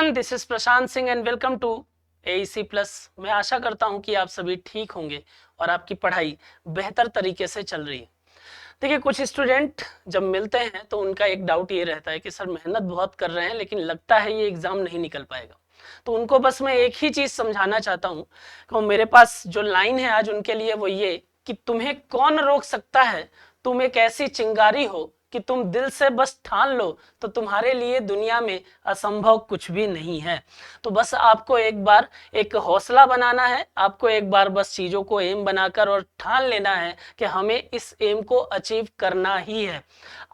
Everyone, this is Prashant Singh and welcome to AEC plus. मैं आशा करता हूं कि आप सभी ठीक होंगे और आपकी पढ़ाई बेहतर तरीके से चल रही है। देखिए, कुछ स्टूडेंट जब मिलते हैं तो उनका एक डाउट ये रहता है कि सर मेहनत बहुत कर रहे हैं लेकिन लगता है ये एग्जाम नहीं निकल पाएगा। तो उनको बस मैं एक ही चीज समझाना चाहता हूँ कि मेरे पास जो लाइन है आज उनके लिए वो ये कि तुम्हें कौन रोक सकता है। तुम एक ऐसी चिंगारी हो कि तुम दिल से बस ठान लो तो तुम्हारे लिए दुनिया में असंभव कुछ भी नहीं है। तो बस आपको एक बार एक हौसला बनाना है, आपको एक बार बस चीजों को एम बनाकर और ठान लेना है कि हमें इस एम को अचीव करना ही है।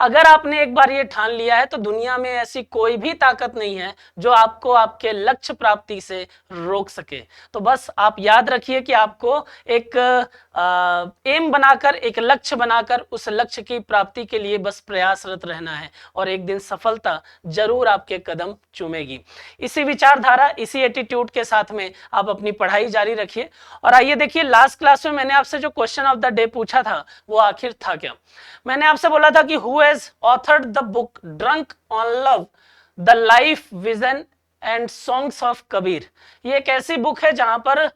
अगर आपने एक बार ये ठान लिया है तो दुनिया में ऐसी कोई भी ताकत नहीं है जो आपको आपके लक्ष्य प्राप्ति से रोक सके। तो बस आप याद रखिए कि आपको एक एम बनाकर, एक लक्ष्य बनाकर उस लक्ष्य की प्राप्ति के लिए बस प्रयासरत रहना है और एक दिन सफलता जरूर आपके कदम चूमेगी। इसी विचारधारा, इसी एटीट्यूड के साथ में आप अपनी पढ़ाई जारी रखिए। और आइए देखिए, लास्ट क्लास में मैंने आपसे जो क्वेश्चन ऑफ द डे पूछा था वो आखिर था क्या। मैंने आपसे बोला था कि who has authored the book drunk on love, the life vision and songs of Kabir. ये एक ऐसी बुक है जहां पर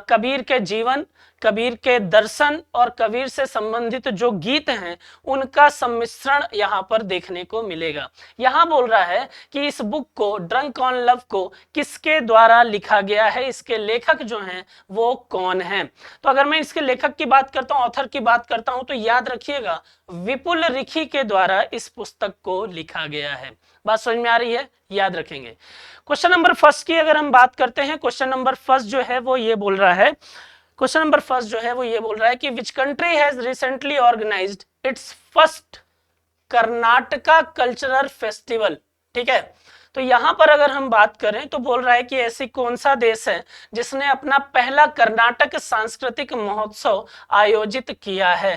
कबीर के जीवन, कबीर के दर्शन और कबीर से संबंधित जो गीत हैं उनका सम्मिश्रण यहाँ पर देखने को मिलेगा। यहाँ बोल रहा है कि इस बुक को, ड्रंक ऑन लव को किसके द्वारा लिखा गया है, इसके लेखक जो हैं वो कौन हैं। तो अगर मैं इसके लेखक की बात करता हूँ, ऑथर की बात करता हूँ, तो याद रखिएगा विपुल रिखी के द्वारा इस पुस्तक को लिखा गया है। बात समझ में आ रही है, याद रखेंगे। क्वेश्चन नंबर फर्स्ट की अगर हम बात करते हैं, क्वेश्चन नंबर फर्स्ट जो है वो ये बोल रहा है, क्वेश्चन नंबर फर्स्ट जो है वो ये बोल रहा है कि which country has recently organised its first Karnataka cultural festival. ठीक है, तो यहां पर अगर हम बात करें तो बोल रहा है कि ऐसी कौन सा देश है जिसने अपना पहला कर्नाटक सांस्कृतिक महोत्सव आयोजित किया है।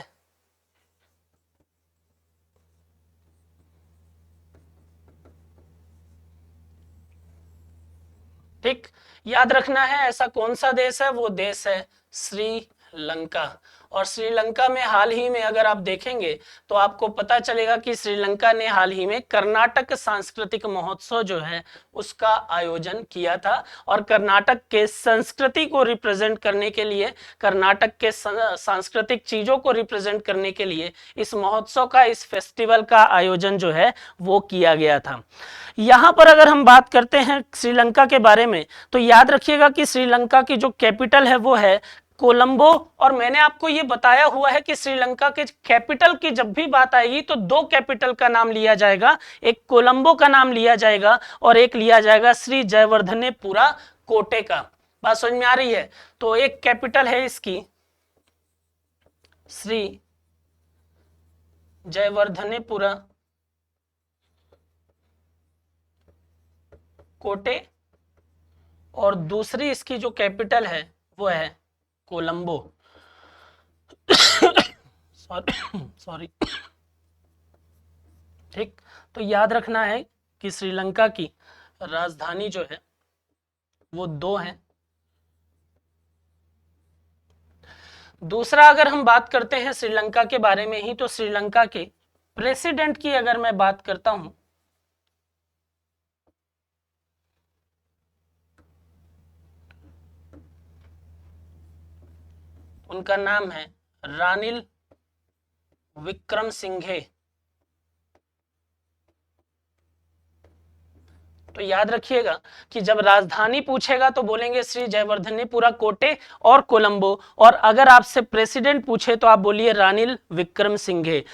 ठीक, याद रखना है ऐसा कौन सा देश है, वो देश है श्रीलंका। और श्रीलंका में हाल ही में अगर आप देखेंगे तो आपको पता चलेगा कि श्रीलंका ने हाल ही में कर्नाटक सांस्कृतिक महोत्सव जो है उसका आयोजन किया था। और कर्नाटक के संस्कृति को रिप्रेजेंट करने के लिए, कर्नाटक के सांस्कृतिक चीजों को रिप्रेजेंट करने के लिए इस महोत्सव का, इस फेस्टिवल का आयोजन जो है वो किया गया था। यहां पर अगर हम बात करते हैं श्रीलंका के बारे में तो याद रखिएगा कि श्रीलंका की जो कैपिटल है वो है कोलंबो। और मैंने आपको ये बताया हुआ है कि श्रीलंका के कैपिटल की जब भी बात आएगी तो दो कैपिटल का नाम लिया जाएगा, एक कोलंबो का नाम लिया जाएगा और एक लिया जाएगा श्री जयवर्धनेपुरा कोटे का। बात समझ में आ रही है। तो एक कैपिटल है इसकी श्री जयवर्धनेपुरा कोटे और दूसरी इसकी जो कैपिटल है वो है कोलंबो। सॉरी। ठीक, तो याद रखना है कि श्रीलंका की राजधानी जो है वो दो है। दूसरा अगर हम बात करते हैं श्रीलंका के बारे में ही, तो श्रीलंका के प्रेसिडेंट की अगर मैं बात करता हूं उनका नाम है रानिल विक्रमसिंघे। तो याद रखिएगा कि जब राजधानी पूछेगा तो बोलेंगे श्री जयवर्धनेपुरा कोटे और कोलंबो, और अगर आपसे प्रेसिडेंट पूछे तो आप बोलिए रानिल विक्रमसिंघे।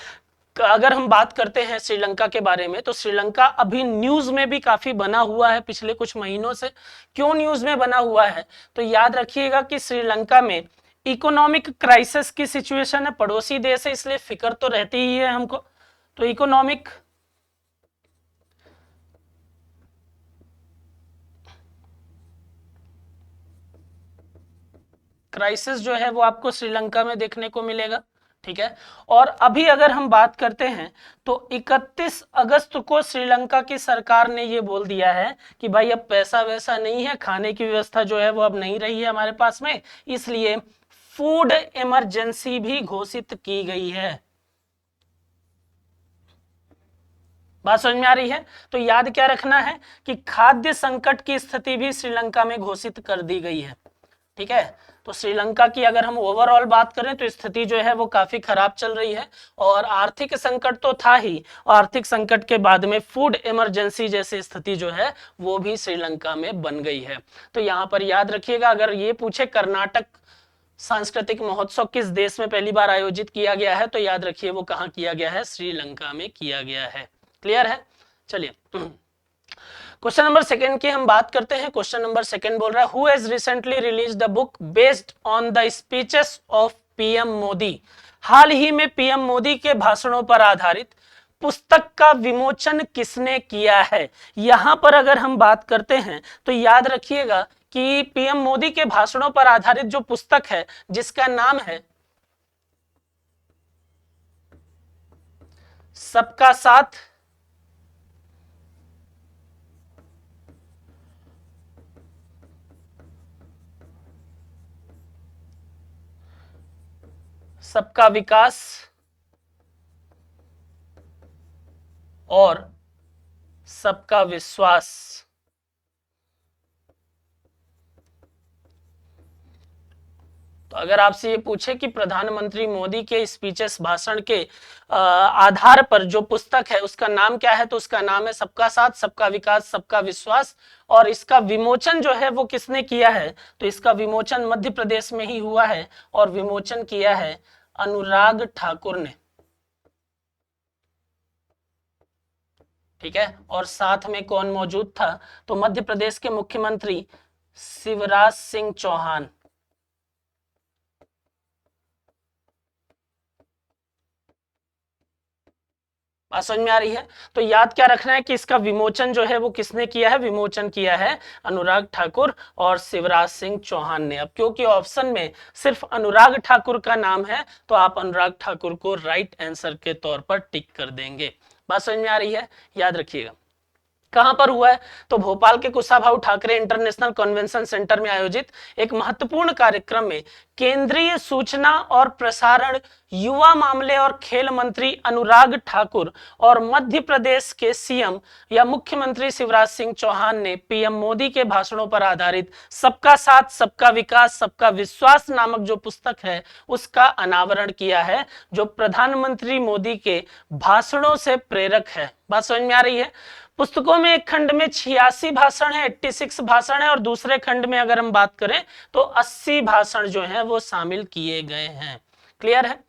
अगर हम बात करते हैं श्रीलंका के बारे में तो श्रीलंका अभी न्यूज में भी काफी बना हुआ है पिछले कुछ महीनों से। क्यों न्यूज में बना हुआ है, तो याद रखिएगा कि श्रीलंका में इकोनॉमिक क्राइसिस की सिचुएशन है, पड़ोसी देश है इसलिए फिक्र तो रहती ही है हमको। तो इकोनॉमिक क्राइसिस जो है वो आपको श्रीलंका में देखने को मिलेगा। ठीक है, और अभी अगर हम बात करते हैं तो 31 अगस्त को श्रीलंका की सरकार ने ये बोल दिया है कि भाई अब पैसा वैसा नहीं है, खाने की व्यवस्था जो है वो अब नहीं रही है हमारे पास में, इसलिए फूड इमरजेंसी भी घोषित की गई है। बात समझ में आ रही है? तो याद क्या रखना है कि खाद्य संकट की स्थिति भी श्रीलंका में घोषित कर दी गई है। ठीक है, तो श्रीलंका की अगर हम ओवरऑल बात करें तो स्थिति जो है वो काफी खराब चल रही है, और आर्थिक संकट तो था ही, आर्थिक संकट के बाद में फूड इमरजेंसी जैसी स्थिति जो है वो भी श्रीलंका में बन गई है। तो यहाँ पर याद रखिएगा, अगर ये पूछे कर्नाटक सांस्कृतिक महोत्सव किस देश में पहली बार आयोजित किया गया है, तो याद रखिए वो कहाँ किया गया है, श्रीलंका में किया गया है। क्लियर है? चलिए क्वेश्चन नंबर सेकंड की हम बात करते हैं। क्वेश्चन नंबर सेकंड बोल रहा है, who has recently released the book based on the speeches of PM Modi. हाल ही में पीएम मोदी के भाषणों पर आधारित पुस्तक का विमोचन किसने किया है? यहां पर अगर हम बात करते हैं तो याद रखिएगा कि पीएम मोदी के भाषणों पर आधारित जो पुस्तक है जिसका नाम है सबका साथ सबका विकास और सबका विश्वास। तो अगर आपसे ये पूछे कि प्रधानमंत्री मोदी के स्पीचेस भाषण के आधार पर जो पुस्तक है उसका नाम क्या है, तो उसका नाम है सबका साथ, सबका विकास, सबका विश्वास। और इसका विमोचन जो है वो किसने किया है, तो इसका विमोचन मध्य प्रदेश में ही हुआ है, और विमोचन किया है अनुराग ठाकुर ने। ठीक है, और साथ में कौन मौजूद था, तो मध्य प्रदेश के मुख्यमंत्री शिवराज सिंह चौहान। बात समझ में आ रही है? तो याद क्या रखना है कि इसका विमोचन जो है वो किसने किया है, विमोचन किया है अनुराग ठाकुर और शिवराज सिंह चौहान ने। अब क्योंकि ऑप्शन में सिर्फ अनुराग ठाकुर का नाम है तो आप अनुराग ठाकुर को राइट आंसर के तौर पर टिक कर देंगे। बात समझ में आ रही है? याद रखिएगा कहां पर हुआ है, तो भोपाल के Kushabhau Thackeray international convention centre में आयोजित एक महत्वपूर्ण कार्यक्रम में केंद्रीय सूचना और प्रसारण, युवा मामले और खेल मंत्री अनुराग ठाकुर और मध्य प्रदेश के सीएम या मुख्यमंत्री शिवराज सिंह चौहान ने पीएम मोदी के भाषणों पर आधारित सबका साथ, सबका विकास, सबका विश्वास नामक जो पुस्तक है उसका अनावरण किया है, जो प्रधानमंत्री मोदी के भाषणों से प्रेरक है। बात समझ में आ रही है? पुस्तकों में एक खंड में 86 भाषण है, 86 भाषण है, और दूसरे खंड में अगर हम बात करें तो 80 भाषण जो हैं वो शामिल किए गए हैं। क्लियर है?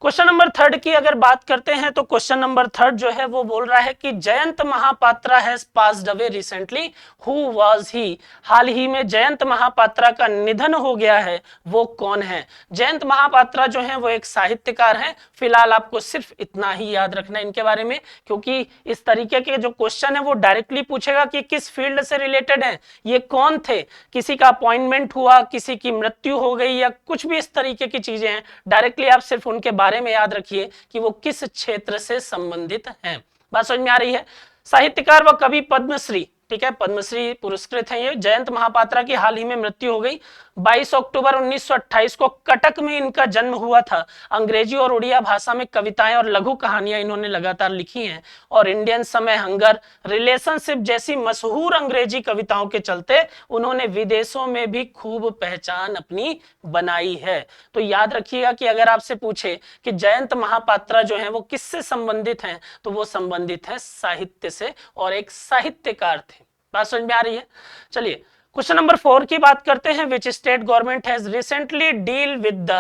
क्वेश्चन नंबर थर्ड की अगर बात करते हैं तो क्वेश्चन नंबर थर्ड जो है वो बोल रहा है कि Jayant Mahapatra has passed away recently, who was he. हाल ही में जयंत महापात्रा का निधन हो गया है, वो कौन है? जयंत महापात्रा जो है वो एक साहित्यकार हैं। फिलहाल आपको सिर्फ इतना ही याद रखना है इनके बारे में, क्योंकि इस तरीके के जो क्वेश्चन है वो डायरेक्टली पूछेगा कि किस फील्ड से रिलेटेड है, ये कौन थे, किसी का अपॉइंटमेंट हुआ, किसी की मृत्यु हो गई, या कुछ भी इस तरीके की चीजें हैं। डायरेक्टली आप सिर्फ उनके बारे में याद रखिए कि वो किस क्षेत्र से संबंधित हैं। बात समझ में आ रही है? साहित्यकार व कवि पद्मश्री, ठीक है, पद्मश्री पुरस्कृत हैं ये। जयंत महापात्रा की हाल ही में मृत्यु हो गई। 22 अक्टूबर 1928 को कटक में इनका जन्म हुआ था। अंग्रेजी और उड़िया भाषा में कविताएं और लघु कहानियां इन्होंने लगातार लिखी हैं, और इंडियन समय, हंगर, रिलेशनशिप जैसी मशहूर अंग्रेजी कविताओं के चलते उन्होंने विदेशों में भी खूब पहचान अपनी बनाई है। तो याद रखिएगा कि अगर आपसे पूछे कि जयंत महापात्रा जो है वो किससे संबंधित हैं, तो वो संबंधित है साहित्य से, और एक साहित्यकार थे। बात समझ में आ रही है? चलिए क्वेश्चन नंबर 4 की बात करते हैं। Which state government has recently deal with the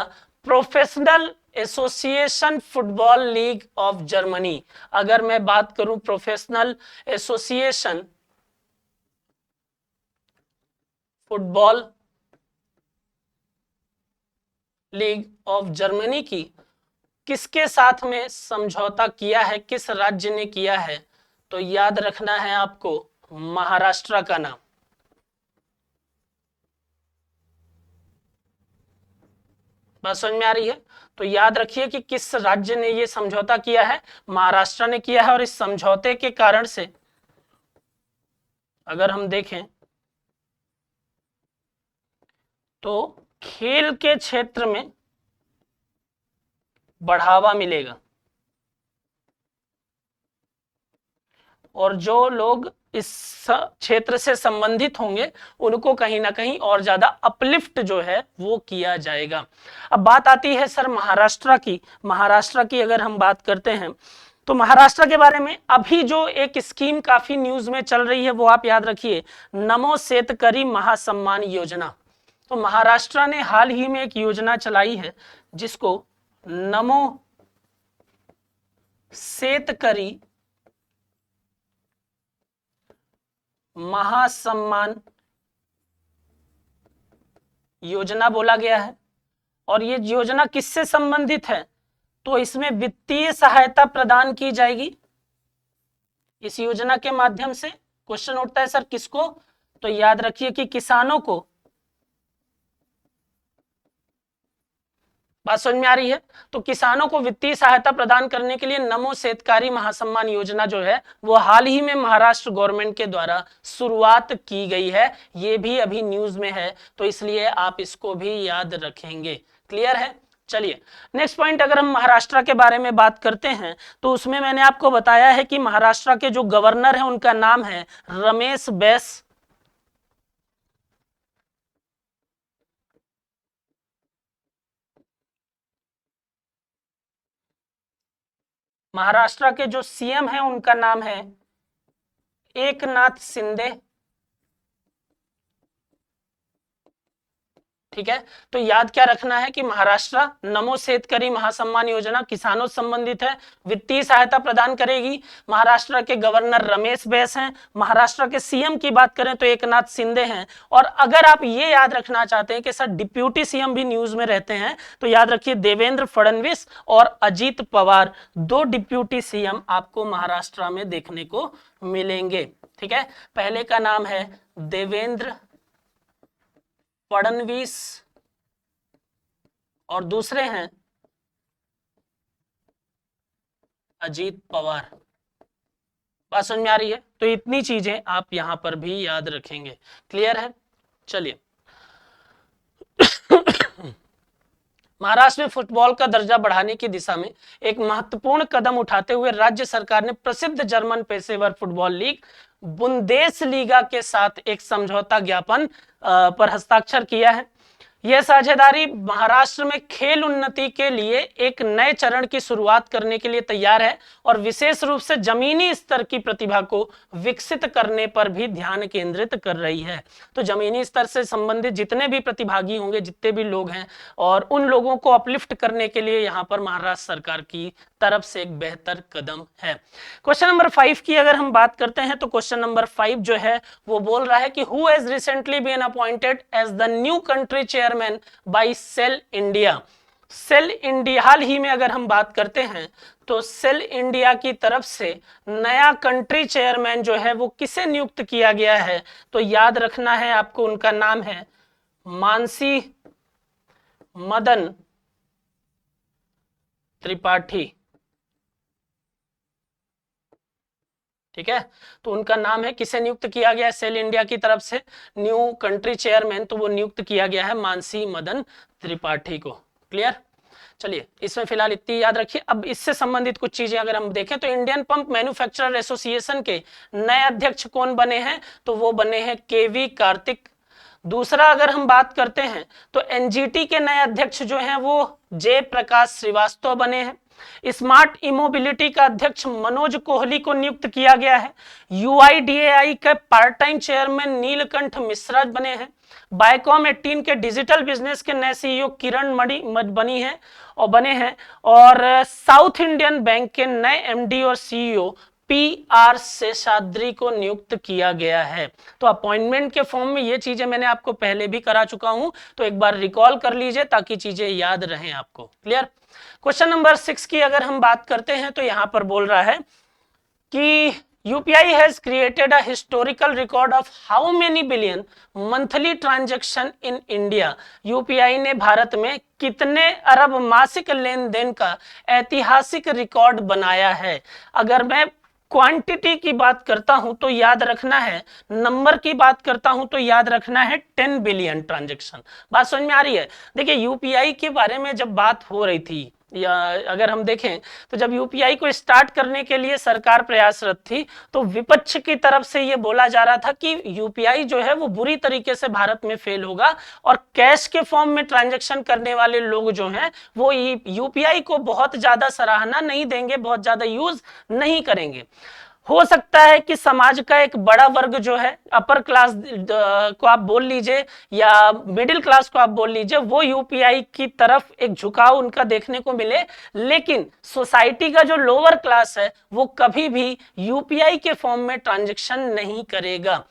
professional association football league of Germany. अगर मैं बात करूं professional association football league of Germany की, किसके साथ में समझौता किया है, किस राज्य ने किया है, तो याद रखना है आपको महाराष्ट्र का नाम। बात समझ में आ रही है? तो याद रखिए कि किस राज्य ने यह समझौता किया है, महाराष्ट्र ने किया है। और इस समझौते के कारण से अगर हम देखें तो खेल के क्षेत्र में बढ़ावा मिलेगा। और जो लोग इस क्षेत्र से संबंधित होंगे उनको कहीं ना कहीं और ज्यादा अपलिफ्ट जो है वो किया जाएगा। अब बात आती है सर महाराष्ट्र की। महाराष्ट्र की अगर हम बात करते हैं तो महाराष्ट्र के बारे में अभी जो एक स्कीम काफी न्यूज में चल रही है वो आप याद रखिए, नमो शेतकरी महासम्मान योजना। तो महाराष्ट्र ने हाल ही में एक योजना चलाई है जिसको नमो शेतकरी महासम्मान योजना बोला गया है। और ये योजना किससे संबंधित है? तो इसमें वित्तीय सहायता प्रदान की जाएगी। इस योजना के माध्यम से क्वेश्चन उठता है सर किसको? तो याद रखिए कि किसानों को। बात समझ में आ रही है? तो किसानों को वित्तीय सहायता प्रदान करने के लिए नमो शेतकारी महासम्मान योजना जो है वो हाल ही में महाराष्ट्र गवर्नमेंट के द्वारा शुरुआत की गई है। ये भी अभी न्यूज में है, तो इसलिए आप इसको भी याद रखेंगे। क्लियर है? चलिए नेक्स्ट पॉइंट, अगर हम महाराष्ट्र के बारे में बात करते हैं तो उसमें मैंने आपको बताया है कि महाराष्ट्र के जो गवर्नर है उनका नाम है रमेश बैस। महाराष्ट्र के जो सीएम है उनका नाम है एकनाथ शिंदे। ठीक है, तो याद क्या रखना है कि महाराष्ट्र नमो शेतकरी महासम्मान योजना किसानों से संबंधित है, वित्तीय सहायता प्रदान करेगी। महाराष्ट्र के गवर्नर रमेश बैस हैं। महाराष्ट्र के सीएम की बात करें तो एकनाथ शिंदे हैं। और अगर आप ये याद रखना चाहते हैं कि सर डिप्यूटी सीएम भी न्यूज में रहते हैं तो याद रखिए देवेंद्र फडणवीस और अजीत पवार, दो डिप्यूटी सीएम आपको महाराष्ट्र में देखने को मिलेंगे। ठीक है, पहले का नाम है देवेंद्र फडणवीस और दूसरे हैं अजीत पवार। बात समझ में आ रही है? तो इतनी चीजें आप यहां पर भी याद रखेंगे। क्लियर है? चलिए महाराष्ट्र में फुटबॉल का दर्जा बढ़ाने की दिशा में एक महत्वपूर्ण कदम उठाते हुए राज्य सरकार ने प्रसिद्ध जर्मन पेशेवर फुटबॉल लीग बुंदेसलीगा के साथ एक समझौता ज्ञापन पर हस्ताक्षर किया है। यह साझेदारी महाराष्ट्र में खेल उन्नति के लिए एक नए चरण की शुरुआत करने के लिए तैयार है और विशेष रूप से जमीनी स्तर की प्रतिभा को विकसित करने पर भी ध्यान केंद्रित कर रही है। तो जमीनी स्तर से संबंधित जितने भी प्रतिभागी होंगे, जितने भी लोग हैं, और उन लोगों को अपलिफ्ट करने के लिए यहाँ पर महाराष्ट्र सरकार की तरफ से एक बेहतर कदम है। क्वेश्चन नंबर 5 की अगर हम बात करते हैं तो क्वेश्चन नंबर 5 जो है वो बोल रहा है कि who has recently been appointed as the new country chairman by SAIL India. SAIL India, हाल ही में अगर हम बात करते हैं तो सेल इंडिया की तरफ से नया कंट्री चेयरमैन जो है वो किसे नियुक्त किया गया है? तो याद रखना है आपको, उनका नाम है मानसी मदन त्रिपाठी। ठीक है, तो उनका नाम है, किसे नियुक्त किया गया है सेल इंडिया की तरफ से न्यू कंट्री चेयरमैन? तो वो नियुक्त किया गया है मानसी मदन त्रिपाठी को। क्लियर? चलिए इसमें फिलहाल इतनी याद रखिए। अब इससे संबंधित कुछ चीजें अगर हम देखें तो इंडियन पंप मैन्युफैक्चरर एसोसिएशन के नए अध्यक्ष कौन बने हैं? तो वो बने हैं केवी कार्तिक। दूसरा अगर हम बात करते हैं तो एनजीटी के नए अध्यक्ष जो हैं वो जय प्रकाश श्रीवास्तव बने हैं। स्मार्ट इमोबिलिटी का अध्यक्ष मनोज कोहली को नियुक्त किया गया है। यूआईडीएआई के part time chairman Neelkanth Mishra बने हैं। बायकॉम 18 के डिजिटल बिजनेस के नए सीईओ किरण बनी है और बने हैं। और साउथ इंडियन बैंक के नए एमडी और सीईओ पीआर शेषाद्री को नियुक्त किया गया है। तो अपॉइंटमेंट के फॉर्म में ये चीजें मैंने आपको पहले भी करा चुका हूं, तो एक बार रिकॉल कर लीजिए ताकि चीजें याद रहें आपको। क्लियर? क्वेश्चन नंबर 6 की अगर हम बात करते हैं तो यहां पर बोल रहा है कि UPI has created a historical record of how many billion monthly transaction in India. UPI ने भारत में कितने अरब मासिक लेन देन का ऐतिहासिक रिकॉर्ड बनाया है? अगर मैं क्वांटिटी की बात करता हूं तो याद रखना है, नंबर की बात करता हूं तो याद रखना है 10 बिलियन ट्रांजैक्शन। बात समझ में आ रही है? देखिए यूपीआई के बारे में जब बात हो रही थी या अगर हम देखें तो जब यूपीआई को स्टार्ट करने के लिए सरकार प्रयासरत थी तो विपक्ष की तरफ से यह बोला जा रहा था कि यूपीआई जो है वो बुरी तरीके से भारत में फेल होगा और कैश के फॉर्म में ट्रांजैक्शन करने वाले लोग जो हैं वो यूपीआई को बहुत ज्यादा सराहना नहीं देंगे, बहुत ज्यादा यूज नहीं करेंगे। हो सकता है कि समाज का एक बड़ा वर्ग जो है, अपर क्लास को आप बोल लीजिए या मिडिल क्लास को आप बोल लीजिए, वो यूपीआई की तरफ एक झुकाव उनका देखने को मिले, लेकिन सोसाइटी का जो लोअर क्लास है वो कभी भी यूपीआई के फॉर्म में ट्रांजैक्शन नहीं करेगा।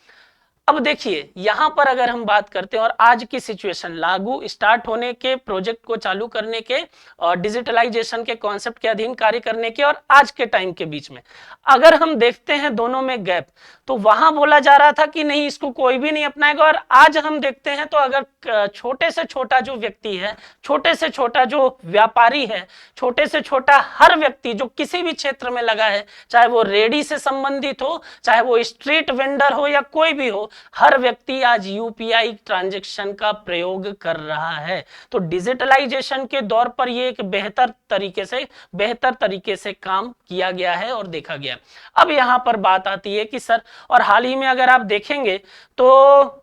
अब देखिए यहां पर अगर हम बात करते हैं और आज की सिचुएशन, लागू स्टार्ट होने के, प्रोजेक्ट को चालू करने के और डिजिटलाइजेशन के कॉन्सेप्ट के अधीन कार्य करने के और आज के टाइम के बीच में अगर हम देखते हैं दोनों में गैप, तो वहां बोला जा रहा था कि नहीं इसको कोई भी नहीं अपनाएगा, और आज हम देखते हैं तो अगर छोटे से छोटा जो व्यक्ति है, छोटे से छोटा जो व्यापारी है, छोटे से छोटा हर व्यक्ति जो किसी भी क्षेत्र में लगा है, चाहे वो रेडी से संबंधित हो, चाहे वो स्ट्रीट वेंडर हो या कोई भी हो, हर व्यक्ति आज यूपीआई ट्रांजैक्शन का प्रयोग कर रहा है। तो डिजिटलाइजेशन के दौर पर यह एक बेहतर तरीके से काम किया गया है और देखा गया। अब यहां पर बात आती है कि सर, और हाल ही में अगर आप देखेंगे तो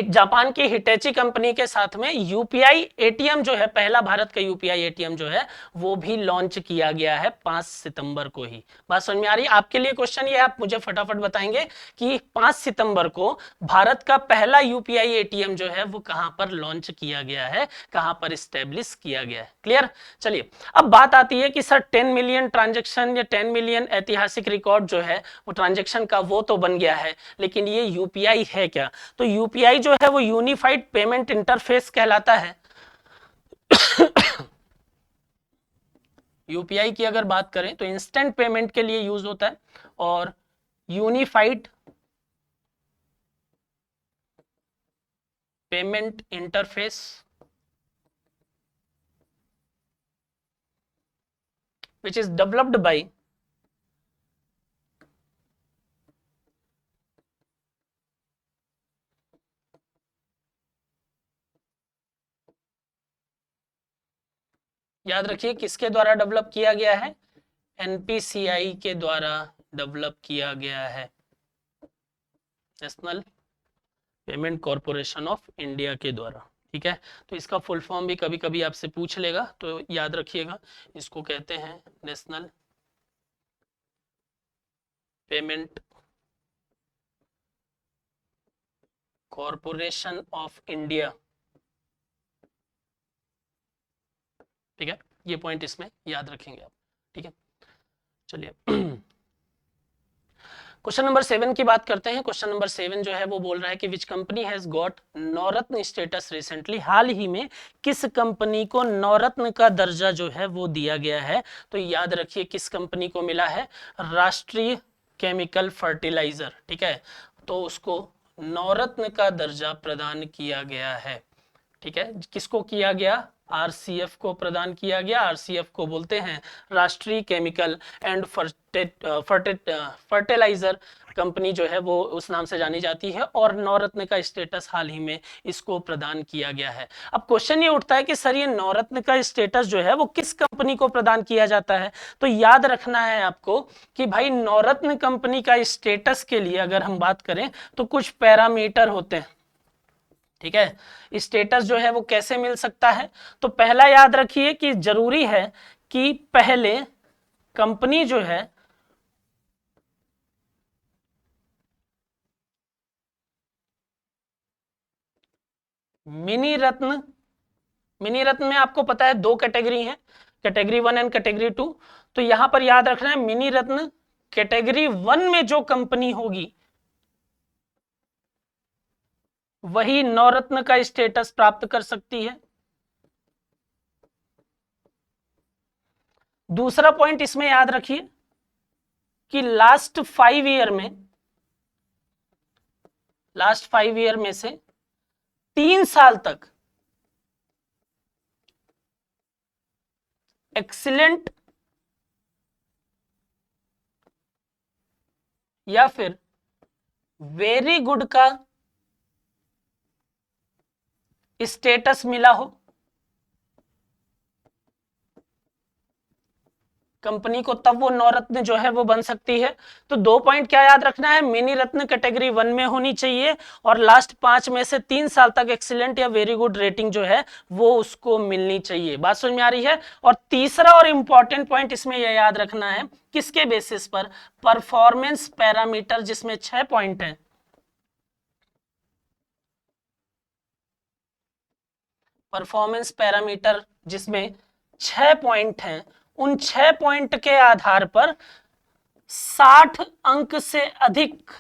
जापान की हिटेची कंपनी के साथ में यूपीआई एटीएम जो है, पहला भारत का यूपीआई एटीएम जो है वो भी लॉन्च किया गया है 5 सितंबर को ही। बात समझ में आ रही है? आपके लिए क्वेश्चन ये, आप मुझे फटाफट बताएंगे कि 5 सितंबर को भारत का पहला यूपीआई एटीएम जो है वो कहां पर लॉन्च किया गया है, कहां पर स्टैब्लिश किया गया है। क्लियर? चलिए अब बात आती है कि सर 10 मिलियन ट्रांजेक्शन या 10 मिलियन ऐतिहासिक रिकॉर्ड जो है वो ट्रांजेक्शन का वो तो बन गया है, लेकिन ये यूपीआई है क्या? तो यूपीआई जो है वो यूनिफाइड पेमेंट इंटरफेस कहलाता है। यूपीआई की अगर बात करें तो इंस्टेंट पेमेंट के लिए यूज होता है, और unified payment interface which is developed by याद रखिए किसके द्वारा डेवलप किया गया है? एनपीसीआई के द्वारा डेवलप किया गया है, national payment corporation of India के द्वारा। ठीक है, तो इसका फुल फॉर्म भी कभी कभी आपसे पूछ लेगा तो याद रखिएगा, इसको कहते हैं national payment corporation of India. ठीक है, ये पॉइंट इसमें याद रखेंगे आप। ठीक है, चलिए क्वेश्चन नंबर 7 की बात करते हैं। क्वेश्चन नंबर 7 जो है वो बोल रहा है कि which company has got Navratna status recently, हाल ही में किस कंपनी को नवरत्न का दर्जा जो है वो दिया गया है? तो याद रखिए किस कंपनी को मिला है? राष्ट्रीय केमिकल फर्टिलाइजर। ठीक है, तो उसको नवरत्न का दर्जा प्रदान किया गया है। ठीक है, किसको किया गया? आरसीएफ को प्रदान किया गया। आरसीएफ को बोलते हैं राष्ट्रीय केमिकल एंड फर्टिलाइजर कंपनी जो है वो उस नाम से जानी जाती है, और नवरत्न का स्टेटस हाल ही में इसको प्रदान किया गया है। अब क्वेश्चन ये उठता है कि सर ये नवरत्न का स्टेटस जो है वो किस कंपनी को प्रदान किया जाता है? तो याद रखना है आपको कि भाई नवरत्न कंपनी का स्टेटस के लिए अगर हम बात करें तो कुछ पैरामीटर होते हैं। ठीक है, स्टेटस जो है वो कैसे मिल सकता है? तो पहला याद रखिए कि जरूरी है कि पहले कंपनी जो है मिनी रत्न में आपको पता है 2 कैटेगरी है, कैटेगरी 1 एंड कैटेगरी 2। तो यहां पर याद रखना है मिनी रत्न कैटेगरी 1 में जो कंपनी होगी वही नवरत्न का स्टेटस प्राप्त कर सकती है। दूसरा पॉइंट इसमें याद रखिए कि लास्ट 5 ईयर में से 3 साल तक एक्सीलेंट या फिर वेरी गुड का स्टेटस मिला हो कंपनी को, तब वो नवरत्न जो है वो बन सकती है। तो 2 पॉइंट क्या याद रखना है, मिनी रत्न कैटेगरी 1 में होनी चाहिए और लास्ट 5 में से 3 साल तक एक्सीलेंट या वेरी गुड रेटिंग जो है वो उसको मिलनी चाहिए। बात समझ में आ रही है। और तीसरा और इंपॉर्टेंट पॉइंट इसमें यह याद रखना है, किसके बेसिस पर, परफॉर्मेंस पैरामीटर, जिसमें 6 पॉइंट है। परफॉर्मेंस पैरामीटर जिसमें 6 पॉइंट हैं, उन 6 पॉइंट के आधार पर 60 अंक से अधिक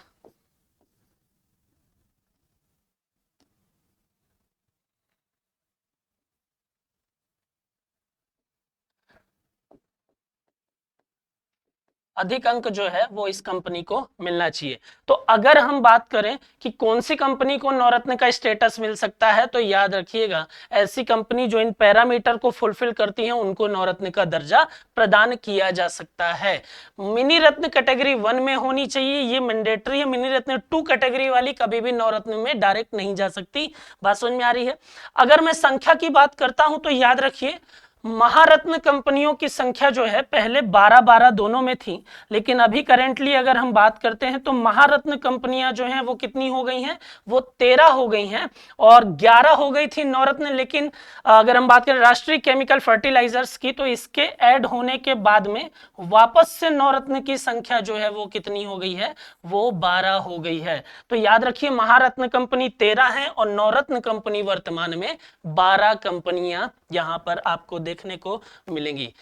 अधिक अंक जो है वो इस कंपनी को मिलना चाहिए। तो अगर हम बात करें कि कौन सी कंपनी को नवरत्न का स्टेटस मिल सकता है, तो याद रखिएगा ऐसी कंपनी जो इन पैरामीटर को फुलफिल करती है उनको नवरत्न का दर्जा प्रदान किया जा सकता है। मिनी रत्न कैटेगरी 1 में होनी चाहिए, ये मैंडेटरी है। मिनी रत्न 2 कैटेगरी वाली कभी भी नवरत्न में डायरेक्ट नहीं जा सकती। बात समझ में आ रही है। अगर मैं संख्या की बात करता हूं तो याद रखिए महारत्न कंपनियों की संख्या जो है पहले 12-12 दोनों में थी, लेकिन अभी करेंटली अगर हम बात करते हैं तो महारत्न कंपनियां जो हैं वो कितनी हो गई हैं, वो 13 हो गई हैं और 11 हो गई थी नवरत्न। लेकिन अगर हम बात करें राष्ट्रीय केमिकल फर्टिलाइजर्स की, तो इसके ऐड होने के बाद में वापस से नवरत्न की संख्या जो है वो कितनी हो गई है, वो 12 हो गई है। तो याद रखिए महारत्न कंपनी 13 है और नवरत्न कंपनी वर्तमान में 12 कंपनियां यहां पर आपको देखने को मिलेंगी।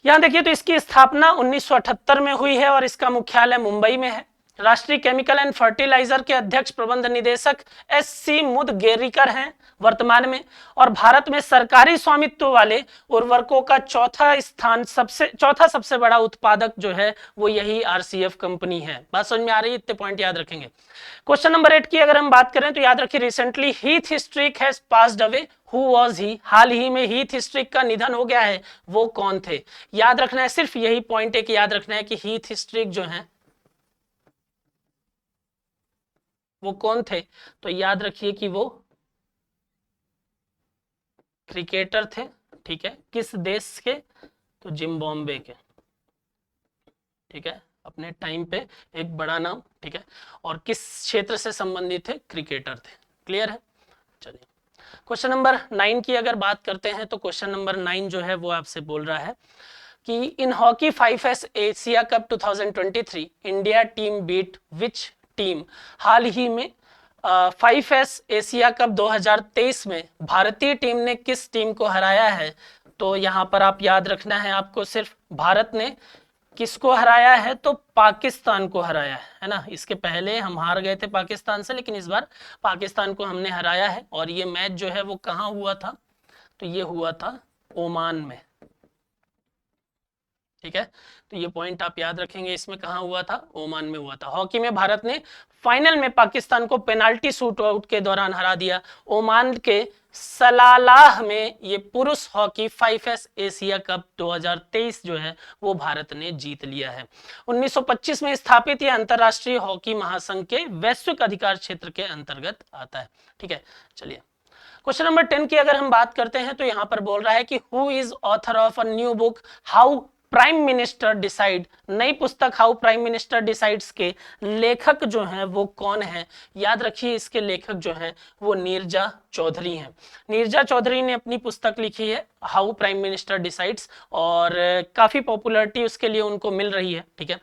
यहां देखिए तो इसकी स्थापना 1978 में हुई है और इसका मुख्यालय मुंबई में है। राष्ट्रीय केमिकल एंड फर्टिलाइजर के अध्यक्ष प्रबंध निदेशक एस.सी. मुदगेरिकर हैं वर्तमान में, और भारत में सरकारी स्वामित्व वाले उर्वरकों का चौथा सबसे बड़ा उत्पादक जो है वो यही आरसीएफ कंपनी है। बात समझ में आ रही है, इतने पॉइंट याद रखेंगे। क्वेश्चन नंबर 8 की अगर हम बात करें तो याद रखिए recently Heath Streak has passed away, who was he, हाल ही में हीथ स्ट्रीक का निधन हो गया है, वो कौन थे। याद रखना है, सिर्फ यही पॉइंट एक याद रखना है कि हीथ स्ट्रीक जो है वो कौन थे। तो याद रखिए कि वो क्रिकेटर थे, ठीक है। किस देश के, तो जिम्बाब्वे के, ठीक है। अपने टाइम पे एक बड़ा नाम, ठीक है। और किस क्षेत्र से संबंधित थे, क्रिकेटर थे। क्लियर है। चलिए क्वेश्चन नंबर 9 की अगर बात करते हैं तो क्वेश्चन नंबर 9 जो है वो आपसे बोल रहा है कि in hockey 5S Asia Cup 2023 India team beat which team. हाल ही में 5S एशिया कप 2023 में भारतीय टीम ने किस टीम को हराया है। तो यहां पर आप याद रखना है आपको, सिर्फ भारत ने किसको हराया है, तो पाकिस्तान को हराया है ना। इसके पहले हम हार गए थे पाकिस्तान से, लेकिन इस बार पाकिस्तान को हमने हराया है। और ये मैच जो है वो कहाँ हुआ था, तो ये हुआ था ओमान में, ठीक है। तो ये पॉइंट आप याद रखेंगे, इसमें कहाँ हुआ था, ओमान में हुआ था। हॉकी में भारत ने फाइनल में पाकिस्तान को पेनाल्टी शूट आउट के दौरान हरा दिया। ओमान के सलालाह में ये पुरुष हॉकी 5S एशिया कप 2023 जो है वो भारत ने जीत लिया है। 1925 में स्थापित यह अंतरराष्ट्रीय हॉकी महासंघ के वैश्विक अधिकार क्षेत्र के अंतर्गत आता है, ठीक है। चलिए क्वेश्चन नंबर 10 की अगर हम बात करते हैं तो यहां पर बोल रहा है कि who is author of a new book how prime minister decide. नई पुस्तक हाउ प्राइम मिनिस्टर डिसाइड्स के लेखक जो हैं वो कौन है। याद रखिए इसके लेखक जो हैं वो नीरजा चौधरी हैं। नीरजा चौधरी ने अपनी पुस्तक लिखी है हाउ प्राइम मिनिस्टर डिसाइड्स, और काफी पॉपुलैरिटी उसके लिए उनको मिल रही है, ठीक है।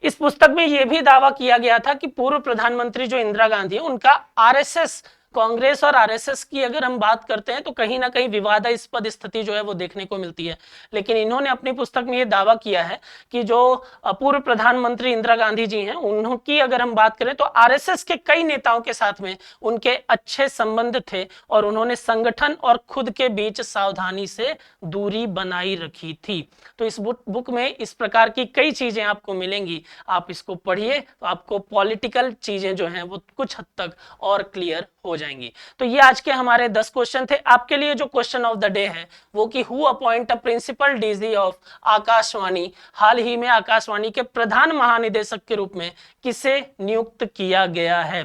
इस पुस्तक में यह भी दावा किया गया था कि पूर्व प्रधानमंत्री जो इंदिरा गांधी है उनका आरएसएस, कांग्रेस और आरएसएस की अगर हम बात करते हैं तो कहीं ना कहीं विवादास्पद स्थिति जो है वो देखने को मिलती है। लेकिन इन्होंने अपनी पुस्तक में ये दावा किया है कि जो पूर्व प्रधानमंत्री इंदिरा गांधी जी हैं उनकी अगर हम बात करें तो आरएसएस के कई नेताओं के साथ में उनके अच्छे संबंध थे और उन्होंने संगठन और खुद के बीच सावधानी से दूरी बनाई रखी थी। तो इस बुक में इस प्रकार की कई चीजें आपको मिलेंगी, आप इसको पढ़िए तो आपको पॉलिटिकल चीजें जो हैं वो कुछ हद तक और क्लियर हो जाएंगी। तो ये आज के हमारे 10 क्वेश्चन थे। आपके लिए जो क्वेश्चन ऑफ द डे है वो कि who appoint a principal DG of Akashvani. हाल ही में आकाशवाणी के प्रधान महानिदेशक के रूप में किसे नियुक्त किया गया है।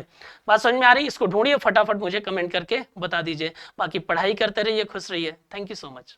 बात समझ में आ रही, इसको ढूंढिए फटाफट मुझे कमेंट करके बता दीजिए। बाकी पढ़ाई करते रहिए, खुश रहिए। Thank you so much.